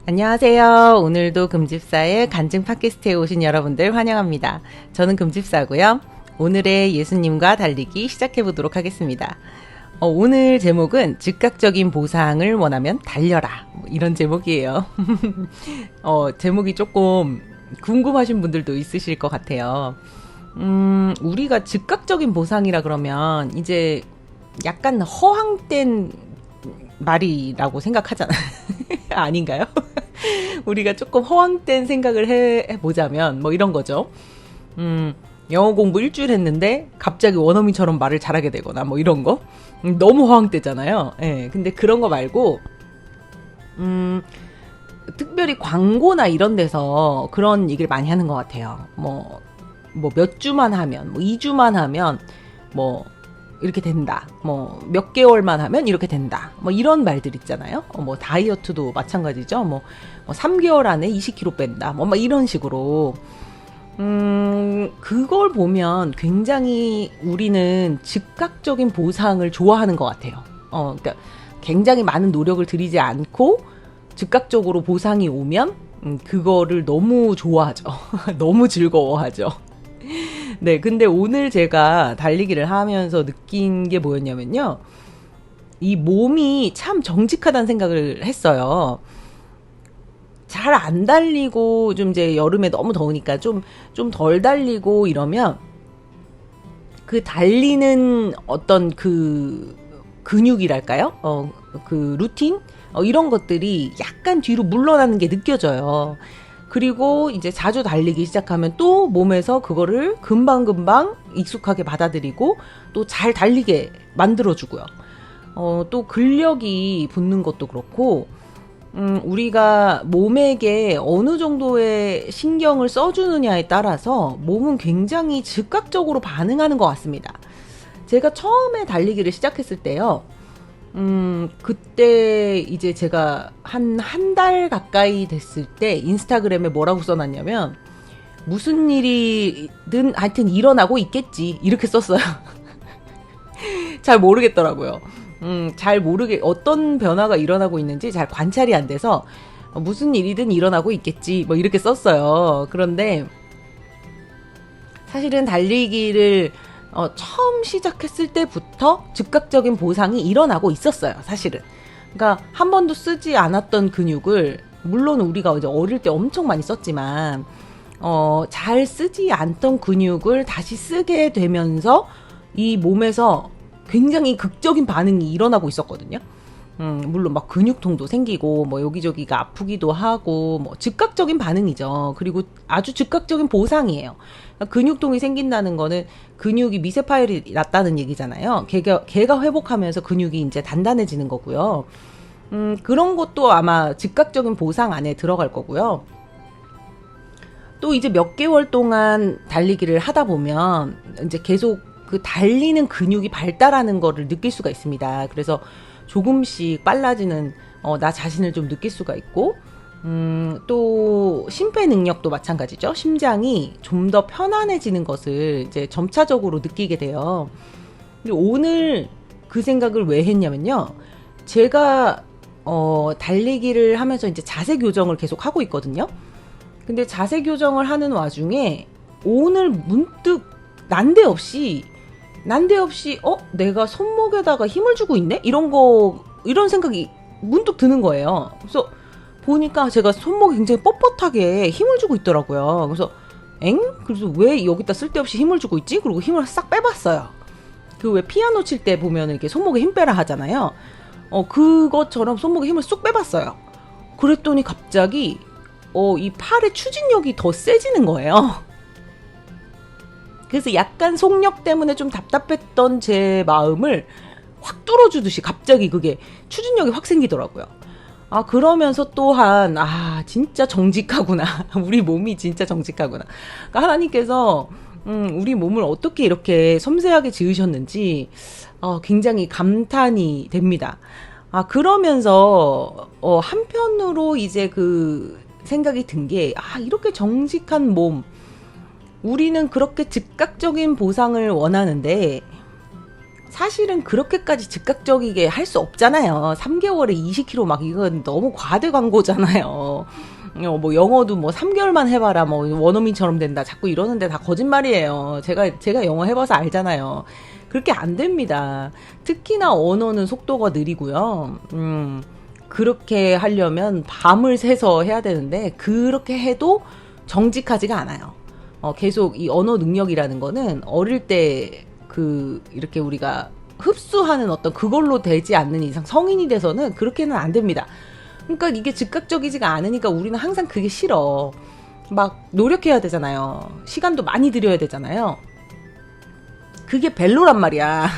안녕하세요. 오늘도 금집사의 간증 팟캐스트에 오신 여러분들 환영합니다. 저는 금집사고요. 오늘의 예수님과 달리기 시작해 보도록 하겠습니다. 오늘 제목은 즉각적인 보상을 원하면 달려라. 이런 제목이에요. 제목이 조금 궁금하신 분들도 있으실 것 같아요. 우리가 즉각적인 보상이라 그러면 이제 약간 허황된 말이라고 생각하잖아요. 아닌가요? 우리가 조금 허황된 생각을 해보자면 뭐 이런 거죠. 영어 공부 일주일 했는데 갑자기 원어민처럼 말을 잘하게 되거나 뭐 이런 거. 너무 허황되잖아요. 예, 근데 그런 거 말고 특별히 광고나 이런 데서 그런 얘기를 많이 하는 것 같아요. 뭐 몇 주만 하면, 뭐 2주만 하면 뭐 이렇게 된다. 뭐 몇 개월만 하면 이렇게 된다. 뭐 이런 말들 있잖아요. 뭐 다이어트도 마찬가지죠. 뭐 3개월 안에 20kg 뺀다. 뭐 이런 식으로. 그걸 보면 굉장히 우리는 즉각적인 보상을 좋아하는 것 같아요. 그러니까 굉장히 많은 노력을 들이지 않고 즉각적으로 보상이 오면 그거를 너무 좋아하죠. 너무 즐거워하죠. 네, 근데 오늘 제가 달리기를 하면서 느낀 게 뭐였냐면요. 이 몸이 참 정직하다는 생각을 했어요. 잘 안 달리고 좀 이제 여름에 너무 더우니까 좀 덜 달리고 이러면 그 달리는 어떤 그 근육이랄까요? 그 루틴? 이런 것들이 약간 뒤로 물러나는 게 느껴져요. 그리고 이제 자주 달리기 시작하면 또 몸에서 그거를 금방금방 익숙하게 받아들이고 또 잘 달리게 만들어주고요. 또 근력이 붙는 것도 그렇고, 우리가 몸에게 어느 정도의 신경을 써주느냐에 따라서 몸은 굉장히 즉각적으로 반응하는 것 같습니다. 제가 처음에 달리기를 시작했을 때요. 그때 이제 제가 한 달 가까이 됐을 때 인스타그램에 뭐라고 써놨냐면 무슨 일이든 하여튼 일어나고 있겠지 이렇게 썼어요. 잘 모르겠더라고요. 어떤 변화가 일어나고 있는지 잘 관찰이 안 돼서 무슨 일이든 일어나고 있겠지 뭐 이렇게 썼어요. 그런데 사실은 달리기를 처음 시작했을 때부터 즉각적인 보상이 일어나고 있었어요, 사실은. 그러니까 한 번도 쓰지 않았던 근육을, 물론 우리가 이제 어릴 때 엄청 많이 썼지만, 잘 쓰지 않던 근육을 다시 쓰게 되면서 이 몸에서 굉장히 극적인 반응이 일어나고 있었거든요. 물론 막 근육통도 생기고, 뭐 여기저기가 아프기도 하고, 뭐 즉각적인 반응이죠. 그리고 아주 즉각적인 보상이에요. 그러니까 근육통이 생긴다는 거는 근육이 미세 파열이 났다는 얘기잖아요. 걔가 회복하면서 근육이 이제 단단해지는 거고요. 그런 것도 아마 즉각적인 보상 안에 들어갈 거고요. 또 이제 몇 개월 동안 달리기를 하다 보면 이제 계속 그 달리는 근육이 발달하는 거를 느낄 수가 있습니다. 그래서 조금씩 빨라지는 나 자신을 좀 느낄 수가 있고, 또 심폐 능력도 마찬가지죠. 심장이 좀 더 편안해지는 것을 이제 점차적으로 느끼게 돼요. 근데 오늘 그 생각을 왜 했냐면요. 제가 달리기를 하면서 이제 자세 교정을 계속 하고 있거든요. 근데 자세 교정을 하는 와중에 오늘 문득 난데없이 내가 손목에다가 힘을 주고 있네? 이런 생각이 문득 드는 거예요. 그래서 보니까 제가 손목에 굉장히 뻣뻣하게 힘을 주고 있더라고요. 그래서 그래서 왜 여기다 쓸데없이 힘을 주고 있지? 그리고 힘을 싹 빼봤어요. 그 왜 피아노 칠 때 보면 이렇게 손목에 힘 빼라 하잖아요. 그것처럼 손목에 힘을 쑥 빼봤어요. 그랬더니 갑자기 이 팔의 추진력이 더 세지는 거예요. 그래서 약간 속력 때문에 좀 답답했던 제 마음을 확 뚫어주듯이 갑자기 그게 추진력이 확 생기더라고요. 그러면서 또한, 진짜 정직하구나. 우리 몸이 진짜 정직하구나. 그러니까 하나님께서, 우리 몸을 어떻게 이렇게 섬세하게 지으셨는지, 굉장히 감탄이 됩니다. 그러면서, 한편으로 이제 그 생각이 든 게, 이렇게 정직한 몸, 우리는 그렇게 즉각적인 보상을 원하는데, 사실은 그렇게까지 즉각적이게 할 수 없잖아요. 3개월에 20kg 막 이건 너무 과대 광고잖아요. 뭐 영어도 뭐 3개월만 해봐라 뭐 원어민처럼 된다 자꾸 이러는데 다 거짓말이에요. 제가 영어 해봐서 알잖아요. 그렇게 안 됩니다. 특히나 언어는 속도가 느리고요. 그렇게 하려면 밤을 새서 해야 되는데 그렇게 해도 정직하지가 않아요. 계속 이 언어 능력이라는 거는 어릴 때 이렇게 우리가 흡수하는 어떤 그걸로 되지 않는 이상 성인이 돼서는 그렇게는 안 됩니다. 그러니까 이게 즉각적이지가 않으니까 우리는 항상 그게 싫어. 막 노력해야 되잖아요. 시간도 많이 들여야 되잖아요. 그게 벨로란 말이야.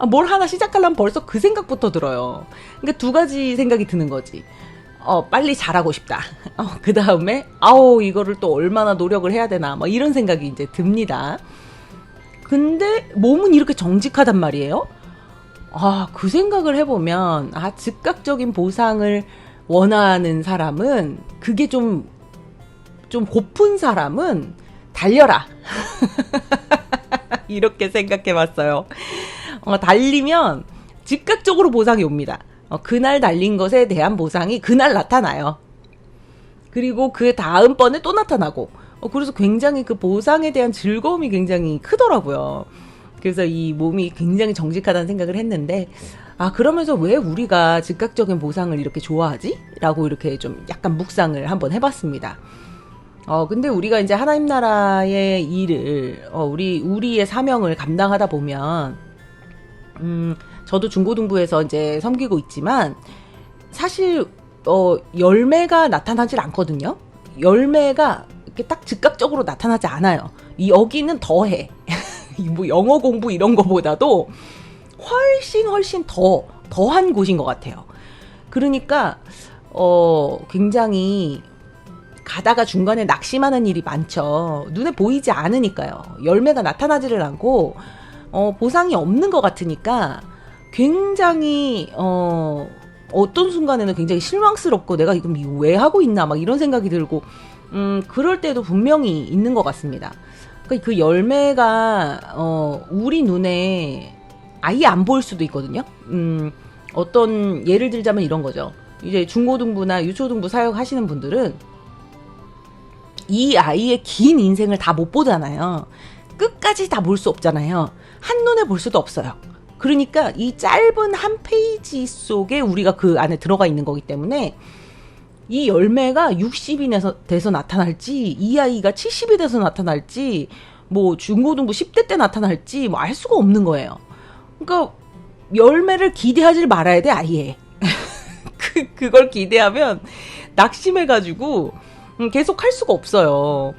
뭘 하나 시작하려면 벌써 그 생각부터 들어요. 그러니까 두 가지 생각이 드는 거지. 빨리 잘하고 싶다. 그 다음에, 이거를 또 얼마나 노력을 해야 되나. 뭐 이런 생각이 이제 듭니다. 근데 몸은 이렇게 정직하단 말이에요? 그 생각을 해보면, 즉각적인 보상을 원하는 사람은, 그게 좀 고픈 사람은 달려라. 이렇게 생각해 봤어요. 달리면 즉각적으로 보상이 옵니다. 그날 달린 것에 대한 보상이 그날 나타나요. 그리고 그 다음번에 또 나타나고, 그래서 굉장히 그 보상에 대한 즐거움이 굉장히 크더라고요. 그래서 이 몸이 굉장히 정직하다는 생각을 했는데, 그러면서 왜 우리가 즉각적인 보상을 이렇게 좋아하지? 라고 이렇게 좀 약간 묵상을 한번 해봤습니다. 근데 우리가 이제 하나님 나라의 일을, 우리의 사명을 감당하다 보면, 저도 중고등부에서 이제 섬기고 있지만, 사실, 열매가 나타나질 않거든요? 열매가 이렇게 딱 즉각적으로 나타나지 않아요. 여기는 더해. 뭐 영어 공부 이런 거보다도 훨씬 더한 곳인 것 같아요. 그러니까, 굉장히, 가다가 중간에 낙심하는 일이 많죠. 눈에 보이지 않으니까요. 열매가 나타나지를 않고 보상이 없는 것 같으니까 굉장히 어떤 순간에는 굉장히 실망스럽고 내가 이거 왜 하고 있나 막 이런 생각이 들고 그럴 때도 분명히 있는 것 같습니다. 그러니까 그 열매가 우리 눈에 아예 안 보일 수도 있거든요. 어떤 예를 들자면 이런 거죠. 이제 중고등부나 유초등부 사역하시는 분들은 이 아이의 긴 인생을 다 못 보잖아요. 끝까지 다 볼 수 없잖아요. 한눈에 볼 수도 없어요. 그러니까 이 짧은 한 페이지 속에 우리가 그 안에 들어가 있는 거기 때문에 이 열매가 60이 돼서 나타날지 이 아이가 70이 돼서 나타날지 뭐 중고등부 10대 때 나타날지 뭐 알 수가 없는 거예요. 그러니까 열매를 기대하지 말아야 돼 아예. 그걸 기대하면 낙심해가지고 계속 할 수가 없어요.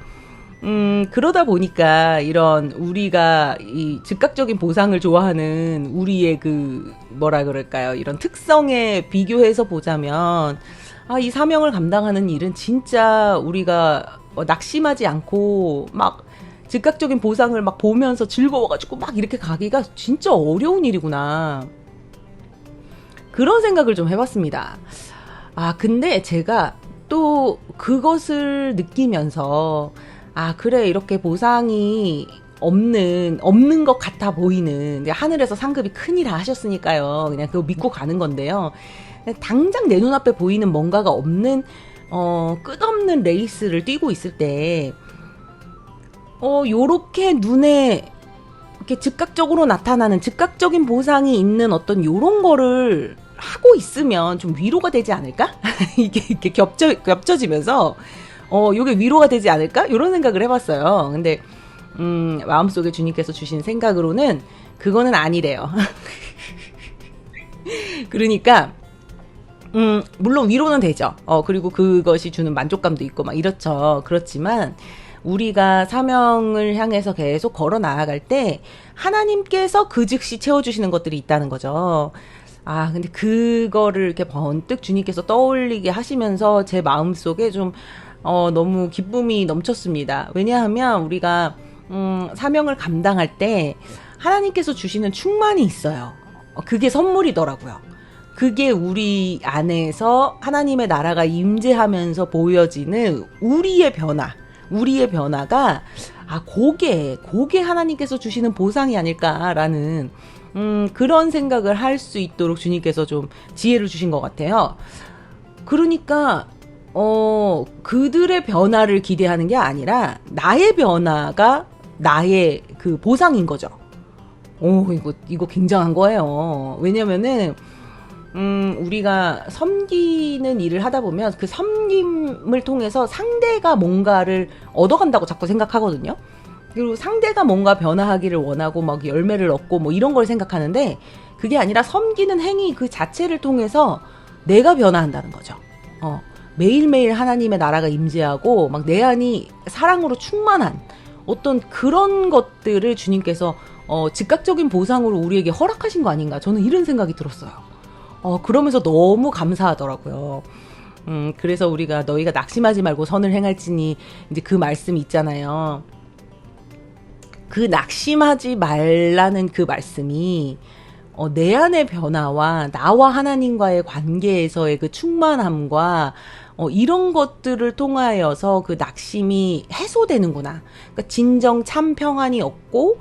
그러다 보니까 이런 우리가 이 즉각적인 보상을 좋아하는 우리의 뭐라 그럴까요? 이런 특성에 비교해서 보자면, 이 사명을 감당하는 일은 진짜 우리가 낙심하지 않고 막 즉각적인 보상을 막 보면서 즐거워가지고 막 이렇게 가기가 진짜 어려운 일이구나. 그런 생각을 좀 해봤습니다. 근데 제가 또 그것을 느끼면서 그래 이렇게 보상이 없는 것 같아 보이는 하늘에서 상급이 큰일 하셨으니까요. 그냥 그거 믿고 가는 건데요. 당장 내 눈앞에 보이는 뭔가가 없는 끝없는 레이스를 뛰고 있을 때 요렇게 눈에 이렇게 즉각적으로 나타나는 즉각적인 보상이 있는 어떤 요런 거를 하고 있으면 좀 위로가 되지 않을까? 이게 이렇게 겹쳐지면서, 요게 위로가 되지 않을까? 이런 생각을 해봤어요. 근데, 마음속에 주님께서 주신 생각으로는 그거는 아니래요. 그러니까, 물론 위로는 되죠. 그리고 그것이 주는 만족감도 있고 막 이렇죠. 그렇지만, 우리가 사명을 향해서 계속 걸어 나아갈 때, 하나님께서 그 즉시 채워주시는 것들이 있다는 거죠. 근데 그거를 이렇게 번뜩 주님께서 떠올리게 하시면서 제 마음속에 좀, 너무 기쁨이 넘쳤습니다. 왜냐하면 우리가, 사명을 감당할 때 하나님께서 주시는 충만이 있어요. 그게 선물이더라고요. 그게 우리 안에서 하나님의 나라가 임재하면서 보여지는 우리의 변화가, 그게 하나님께서 주시는 보상이 아닐까라는 그런 생각을 할 수 있도록 주님께서 좀 지혜를 주신 것 같아요. 그러니까 그들의 변화를 기대하는 게 아니라 나의 변화가 나의 그 보상인 거죠. 이거 굉장한 거예요. 왜냐면은 우리가 섬기는 일을 하다 보면 그 섬김을 통해서 상대가 뭔가를 얻어간다고 자꾸 생각하거든요. 그리고 상대가 뭔가 변화하기를 원하고 막 열매를 얻고 뭐 이런 걸 생각하는데, 그게 아니라 섬기는 행위 그 자체를 통해서 내가 변화한다는 거죠. 매일매일 하나님의 나라가 임재하고 막 내 안이 사랑으로 충만한 어떤 그런 것들을 주님께서 즉각적인 보상으로 우리에게 허락하신 거 아닌가, 저는 이런 생각이 들었어요. 그러면서 너무 감사하더라고요. 그래서 우리가 너희가 낙심하지 말고 선을 행할지니, 이제 그 말씀이 있잖아요. 그 낙심하지 말라는 그 말씀이 내 안의 변화와 나와 하나님과의 관계에서의 그 충만함과 이런 것들을 통하여서 그 낙심이 해소되는구나. 그러니까 진정 참 평안이 없고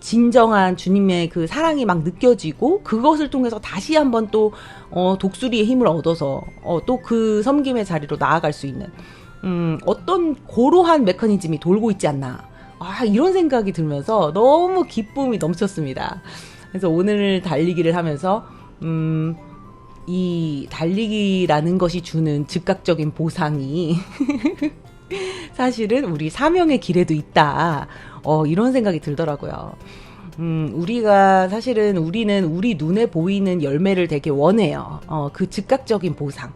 진정한 주님의 그 사랑이 막 느껴지고, 그것을 통해서 다시 한번 또 독수리의 힘을 얻어서 또 그 섬김의 자리로 나아갈 수 있는 어떤 고로한 메커니즘이 돌고 있지 않나, 이런 생각이 들면서 너무 기쁨이 넘쳤습니다. 그래서 오늘 달리기를 하면서 이 달리기라는 것이 주는 즉각적인 보상이 사실은 우리 사명의 길에도 있다. 이런 생각이 들더라고요. 우리는 우리 눈에 보이는 열매를 되게 원해요. 그 즉각적인 보상.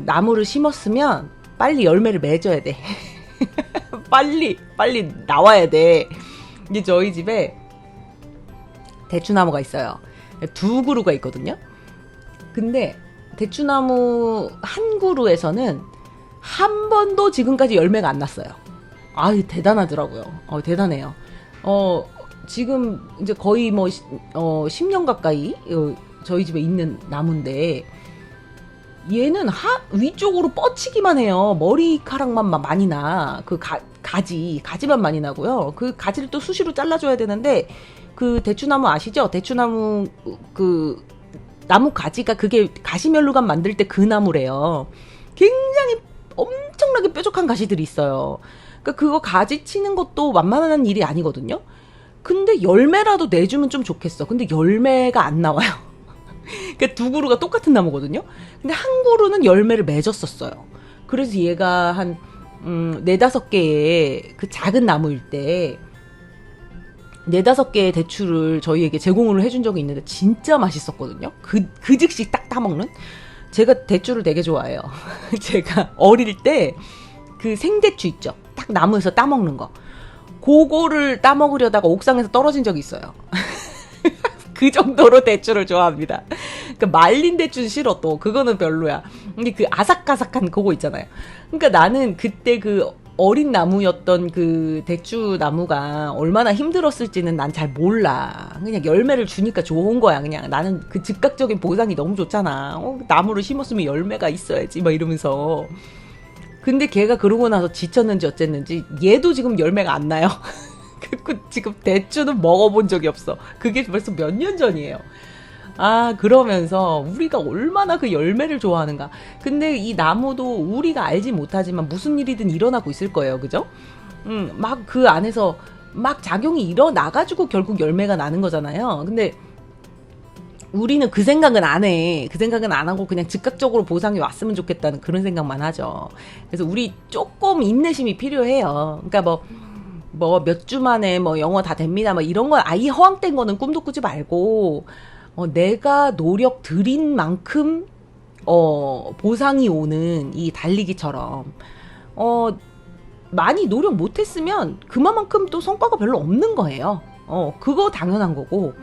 나무를 심었으면 빨리 열매를 맺어야 돼. 빨리 나와야 돼. 이제 저희 집에 대추나무가 있어요. 2그루가 있거든요. 근데 대추나무 한 그루에서는 한 번도 지금까지 열매가 안 났어요. 대단하더라고요. 대단해요. 지금 이제 거의 10년 가까이 저희 집에 있는 나무인데, 얘는 위쪽으로 뻗치기만 해요. 머리카락만 많이 나. 그 가지만 많이 나고요. 그 가지를 또 수시로 잘라줘야 되는데, 그 대추나무 아시죠? 대추나무 그 나무 가지가 그게 가시면류관 만들 때 그 나무래요. 굉장히 엄청나게 뾰족한 가시들이 있어요. 그러니까 그거 가지 치는 것도 만만한 일이 아니거든요. 근데 열매라도 내주면 좀 좋겠어. 근데 열매가 안 나와요. 그러니까 2그루가 똑같은 나무거든요. 근데 한 그루는 열매를 맺었었어요. 그래서 얘가 한 4-5개의 그 작은 나무일 때 4-5개의 대추를 저희에게 제공을 해준 적이 있는데 진짜 맛있었거든요. 그 즉시 딱 따먹는. 제가 대추를 되게 좋아해요. 제가 어릴 때 그 생대추 있죠. 딱 나무에서 따먹는 거. 그거를 따먹으려다가 옥상에서 떨어진 적이 있어요. 그 정도로 대추를 좋아합니다. 그러니까 말린 대추는 싫어, 또. 그거는 별로야. 근데 그 아삭아삭한 그거 있잖아요. 그러니까 나는 그때 그 어린 나무였던 그 대추 나무가 얼마나 힘들었을지는 난 잘 몰라. 그냥 열매를 주니까 좋은 거야. 그냥 나는 그 즉각적인 보상이 너무 좋잖아. 나무를 심었으면 열매가 있어야지 막 이러면서. 근데 걔가 그러고 나서 지쳤는지 어쨌는지 얘도 지금 열매가 안 나요. 지금 대추는 먹어본 적이 없어. 그게 벌써 몇 년 전이에요. 그러면서 우리가 얼마나 그 열매를 좋아하는가. 근데 이 나무도 우리가 알지 못하지만 무슨 일이든 일어나고 있을 거예요. 그죠? 막 그 안에서 막 작용이 일어나가지고 결국 열매가 나는 거잖아요. 근데 우리는 그 생각은 안 해. 그 생각은 안 하고 그냥 즉각적으로 보상이 왔으면 좋겠다는 그런 생각만 하죠. 그래서 우리 조금 인내심이 필요해요. 그러니까 몇 주 만에 영어 다 됩니다. 이런 건 아예 허황된 거는 꿈도 꾸지 말고, 내가 노력 들인 만큼, 보상이 오는 이 달리기처럼, 많이 노력 못했으면 그만큼 또 성과가 별로 없는 거예요. 그거 당연한 거고.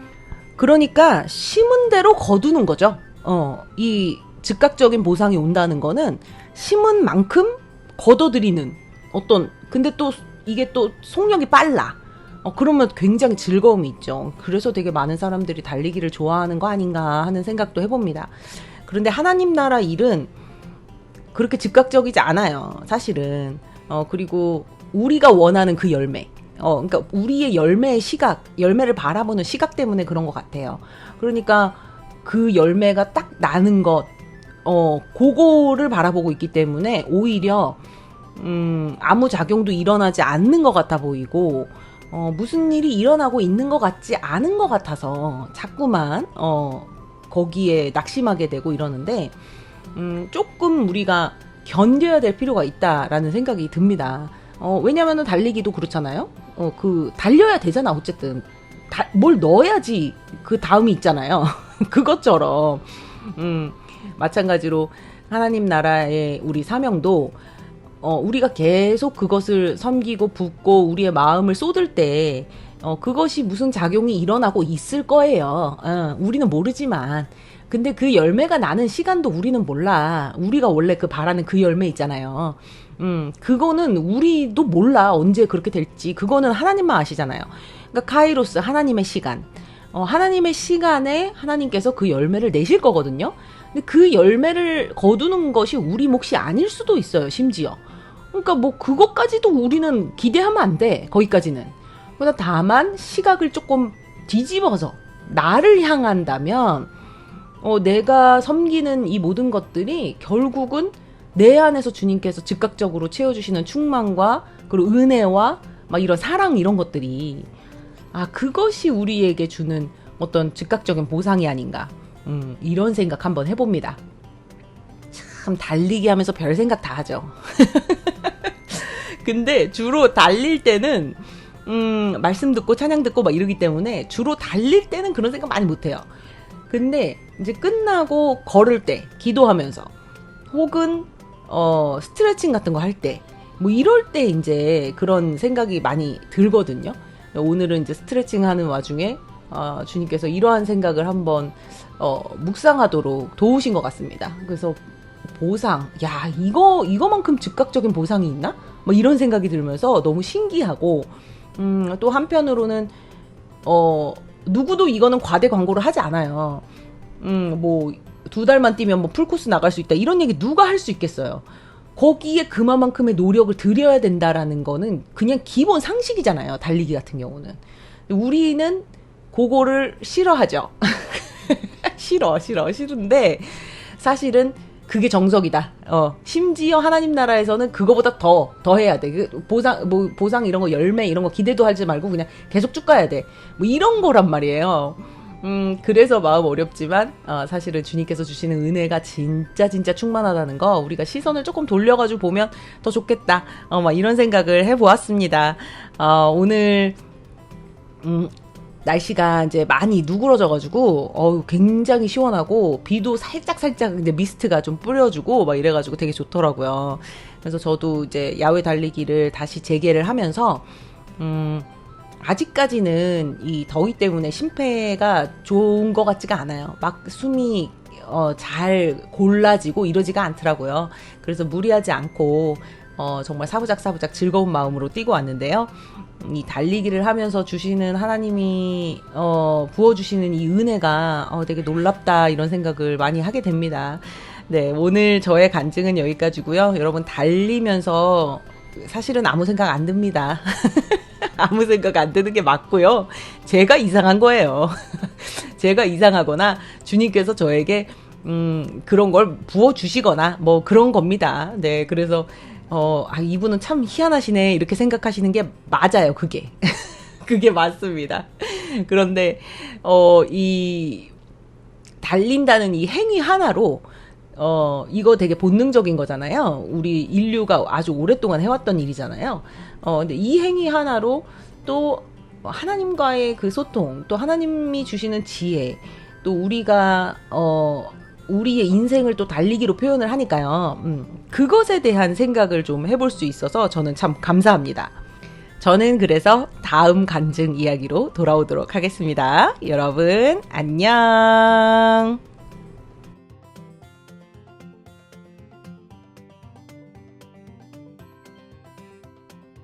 그러니까 심은 대로 거두는 거죠. 이 즉각적인 보상이 온다는 거는 심은 만큼 거둬들이는 근데 또 이게 또 속력이 빨라. 그러면 굉장히 즐거움이 있죠. 그래서 되게 많은 사람들이 달리기를 좋아하는 거 아닌가 하는 생각도 해봅니다. 그런데 하나님 나라 일은 그렇게 즉각적이지 않아요. 사실은. 그리고 우리가 원하는 그 열매. 그러니까 우리의 열매의 시각, 열매를 바라보는 시각 때문에 그런 것 같아요. 그러니까 그 열매가 딱 나는 것, 그거를 바라보고 있기 때문에 오히려 아무 작용도 일어나지 않는 것 같아 보이고, 무슨 일이 일어나고 있는 것 같지 않은 것 같아서 자꾸만 거기에 낙심하게 되고 이러는데, 조금 우리가 견뎌야 될 필요가 있다라는 생각이 듭니다. 왜냐면은 달리기도 그렇잖아요. 달려야 되잖아, 어쨌든. 뭘 넣어야지 그 다음이 있잖아요. 그것처럼, 마찬가지로 하나님 나라의 우리 사명도, 우리가 계속 그것을 섬기고 붓고 우리의 마음을 쏟을 때, 그것이 무슨 작용이 일어나고 있을 거예요. 우리는 모르지만. 근데 그 열매가 나는 시간도 우리는 몰라. 우리가 원래 그 바라는 그 열매 있잖아요. 그거는 우리도 몰라. 언제 그렇게 될지. 그거는 하나님만 아시잖아요. 그러니까 카이로스, 하나님의 시간. 하나님의 시간에 하나님께서 그 열매를 내실 거거든요. 근데 그 열매를 거두는 것이 우리 몫이 아닐 수도 있어요, 심지어. 그러니까 뭐 그것까지도 우리는 기대하면 안 돼. 거기까지는. 그러나 다만 시각을 조금 뒤집어서 나를 향한다면 내가 섬기는 이 모든 것들이 결국은 내 안에서 주님께서 즉각적으로 채워주시는 충만과 그리고 은혜와 막 이런 사랑 이런 것들이 그것이 우리에게 주는 어떤 즉각적인 보상이 아닌가, 이런 생각 한번 해봅니다. 참 달리기 하면서 별 생각 다 하죠. 근데 주로 달릴 때는 말씀 듣고 찬양 듣고 막 이러기 때문에 주로 달릴 때는 그런 생각 많이 못해요. 근데 이제 끝나고 걸을 때 기도하면서 혹은 스트레칭 같은 거 할 때 뭐 이럴 때 이제 그런 생각이 많이 들거든요. 오늘은 이제 스트레칭 하는 와중에 주님께서 이러한 생각을 한번 묵상하도록 도우신 것 같습니다. 그래서 보상, 야 이거만큼 즉각적인 보상이 있나? 뭐 이런 생각이 들면서 너무 신기하고, 또 한편으로는 누구도 이거는 과대 광고를 하지 않아요. 뭐 2달만 뛰면 뭐 풀코스 나갈 수 있다 이런 얘기 누가 할 수 있겠어요. 거기에 그만큼의 노력을 들여야 된다라는 거는 그냥 기본 상식이잖아요, 달리기 같은 경우는. 우리는 그거를 싫어하죠. 싫은데 사실은 그게 정석이다. 심지어 하나님 나라에서는 그거보다 더 해야 돼. 그 보상 이런 거, 열매 이런 거 기대도 하지 말고 그냥 계속 쭉 가야 돼. 뭐 이런 거란 말이에요. 그래서 마음 어렵지만 사실은 주님께서 주시는 은혜가 진짜 충만하다는 거 우리가 시선을 조금 돌려가지고 보면 더 좋겠다. 막 이런 생각을 해보았습니다. 오늘 날씨가 이제 많이 누그러져가지고 굉장히 시원하고 비도 살짝 이제 미스트가 좀 뿌려주고 막 이래가지고 되게 좋더라고요. 그래서 저도 이제 야외 달리기를 다시 재개를 하면서 아직까지는 이 더위 때문에 심폐가 좋은 것 같지가 않아요. 막 숨이 잘 골라지고 이러지가 않더라고요. 그래서 무리하지 않고 정말 사부작 즐거운 마음으로 뛰고 왔는데요. 이 달리기를 하면서 주시는 하나님이 부어주시는 이 은혜가 되게 놀랍다 이런 생각을 많이 하게 됩니다. 네, 오늘 저의 간증은 여기까지고요. 여러분 달리면서 사실은 아무 생각 안 듭니다. 아무 생각 안 드는 게 맞고요. 제가 이상한 거예요. 제가 이상하거나 주님께서 저에게 그런 걸 부어주시거나 뭐 그런 겁니다. 네, 그래서 이분은 참 희한하시네 이렇게 생각하시는 게 맞아요. 그게 그게 맞습니다. 그런데 이 달린다는 이 행위 하나로 이거 되게 본능적인 거잖아요. 우리 인류가 아주 오랫동안 해왔던 일이잖아요. 근데 이 행위 하나로 또 하나님과의 그 소통, 또 하나님이 주시는 지혜, 또 우리가 우리의 인생을 또 달리기로 표현을 하니까요. 그것에 대한 생각을 좀 해볼 수 있어서 저는 참 감사합니다. 저는 그래서 다음 간증 이야기로 돌아오도록 하겠습니다. 여러분 안녕.